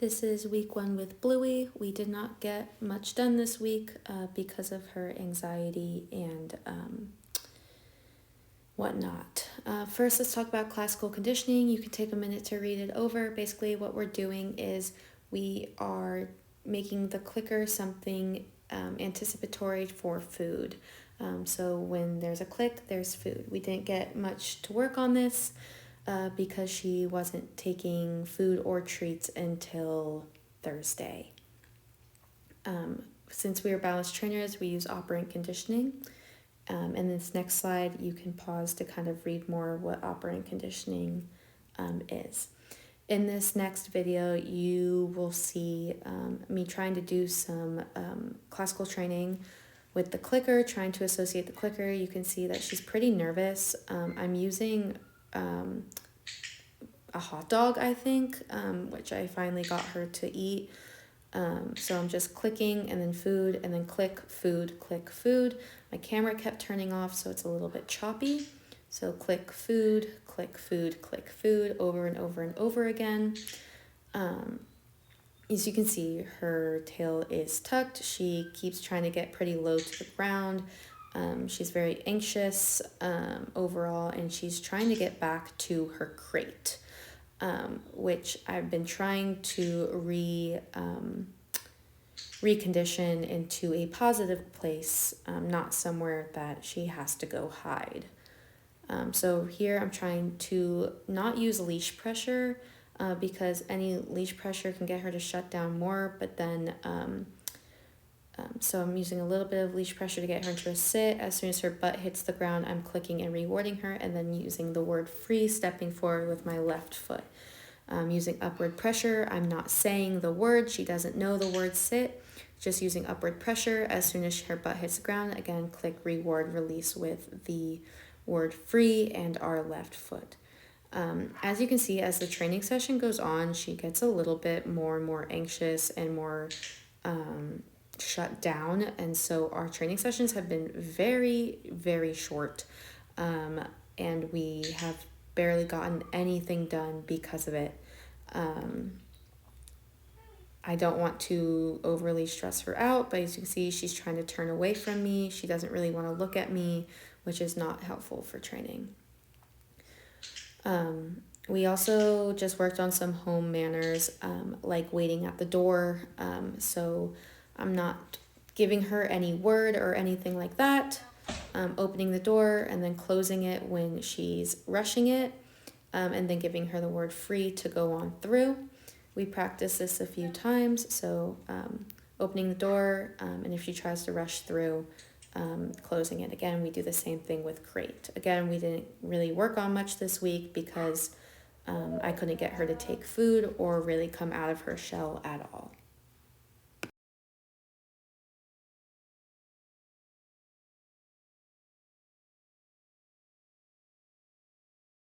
This is week 1 with Bluey. We did not get much done this week because of her anxiety and whatnot. First, let's talk about classical conditioning. You can take a minute to read it over. Basically, what we're doing is we are making the clicker something anticipatory for food. So when there's a click, there's food. We didn't get much to work on this because she wasn't taking food or treats until Thursday. Since we are balanced trainers, we use operant conditioning. And this next slide, you can pause to kind of read more what operant conditioning is. In this next video, you will see me trying to do some classical training with the clicker, trying to associate the clicker. You can see that she's pretty nervous. I'm using a hot dog, I think, which I finally got her to eat. So I'm just clicking and then food and then click, food, click, food. My camera kept turning off, so it's a little bit choppy. So click, food, click, food, click, food, over and over and over again. As you can see, her tail is tucked. She keeps trying to get pretty low to the ground. She's very anxious overall, and she's trying to get back to her crate, which I've been trying to recondition into a positive place, not somewhere that she has to go hide. So here I'm trying to not use leash pressure because any leash pressure can get her to shut down more, but then so I'm using a little bit of leash pressure to get her into a sit. As soon as her butt hits the ground, I'm clicking and rewarding her, and then using the word free, stepping forward with my left foot. Using upward pressure, I'm not saying the word. She doesn't know the word sit. Just using upward pressure. As soon as her butt hits the ground, again, click reward, release with the word free and our left foot. As you can see, as the training session goes on, she gets a little bit more and more anxious and more shut down. And so our training sessions have been very, very short. And we have barely gotten anything done because of it. I don't want to overly stress her out, but as you can see, she's trying to turn away from me. She doesn't really want to look at me, which is not helpful for training. We also just worked on some home manners, like waiting at the door. So I'm not giving her any word or anything like that. Opening the door and then closing it when she's rushing it, and then giving her the word free to go on through. We practice this a few times, so opening the door, and if she tries to rush through, closing it. Again, we do the same thing with crate. Again, we didn't really work on much this week because I couldn't get her to take food or really come out of her shell at all.